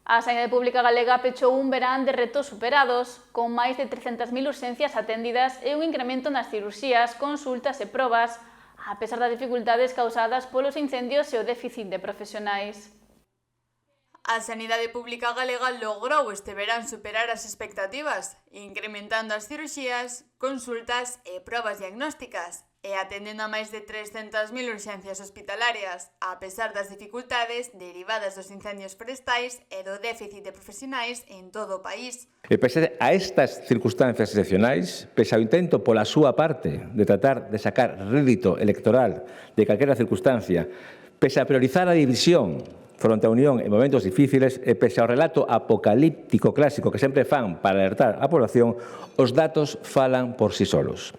A Sanidade Pública Galega pechou un verán de retos superados, con máis de 300.000 urxencias atendidas e un incremento nas cirurxías, consultas e probas, a pesar das dificultades causadas polos incendios e o déficit de profesionais. A Sanidade Pública Galega logrou este verán superar as expectativas, incrementando as cirurxías, consultas e probas diagnósticas, e atendendo a máis de 300.000 urxencias hospitalarias, a pesar das dificultades derivadas dos incendios forestais e do déficit de profesionais en todo o país. E pese a estas circunstancias excepcionais, pese ao intento pola súa parte de tratar de sacar rédito electoral de calquera circunstancia, pese a priorizar a división fronte á Unión en momentos difíciles e pese ao relato apocalíptico clásico que sempre fan para alertar a población, os datos falan por si solos.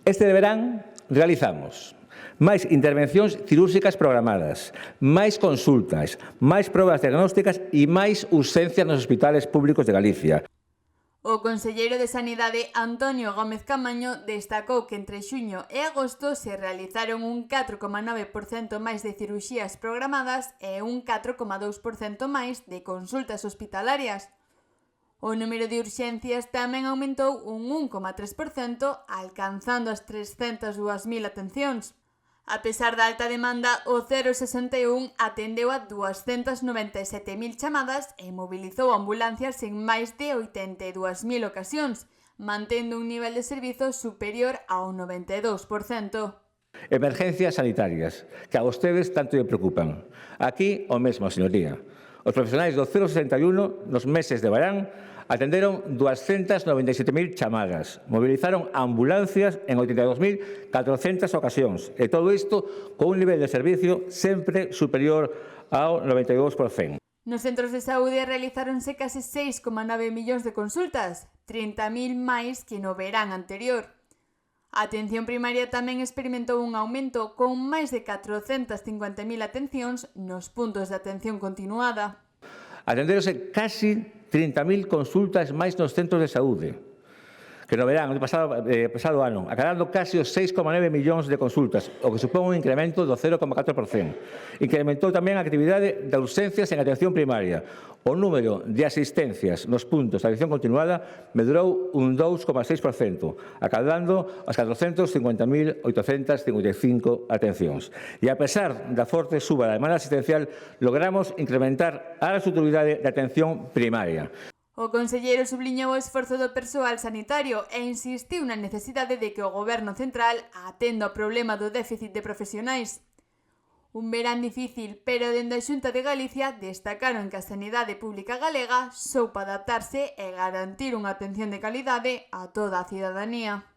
Este verán realizamos máis intervencións cirúrxicas programadas, máis consultas, máis probas diagnósticas e máis urxencias nos hospitales públicos de Galicia. O conselleiro de Sanidade, Antonio Gómez Camaño, destacou que entre xuño e agosto se realizaron un 4,9% máis de cirurxías programadas e un 4,2% máis de consultas hospitalarias. O número de urxencias tamén aumentou un 1,3%, alcanzando as 302.000 atencións. A pesar da alta demanda, o 061 atendeu a 297.000 chamadas e mobilizou ambulancias en máis de 82.000 ocasións, mantendo un nivel de servizo superior ao 92%. Emergencias sanitarias, que a vostedes tanto lle preocupan. Aquí o mesmo, señoría. Os profesionais do 061 nos meses de verán atenderon 297.000 chamadas, movilizaron ambulancias en 82.400 ocasións, e todo isto con un nivel de servicio sempre superior ao 92%. Nos centros de saúde realizáronse case 6,9 millóns de consultas, 30.000 máis que no verán anterior. A atención primaria tamén experimentou un aumento con máis de 450.000 atencións nos puntos de atención continuada. Atendéronse casi 30.000 consultas máis nos centros de saúde, que no verán, o pasado ano, acadando casi os 6,9 millóns de consultas, o que supón un incremento do 0,4%. Incrementou tamén a actividade de urxencias en atención primaria. O número de asistencias nos puntos de atención continuada medrou un 2,6%, acadando as 450.855 atencións. E a pesar da forte suba da demanda asistencial, logramos incrementar a resultabilidade de atención primaria. O conselleiro subliñou o esforzo do persoal sanitario e insistiu na necesidade de que o Goberno central atenda o problema do déficit de profesionais. Un verán difícil, pero dende a Xunta de Galicia destacaron que a Sanidade Pública Galega soupa adaptarse e garantir unha atención de calidade a toda a cidadanía.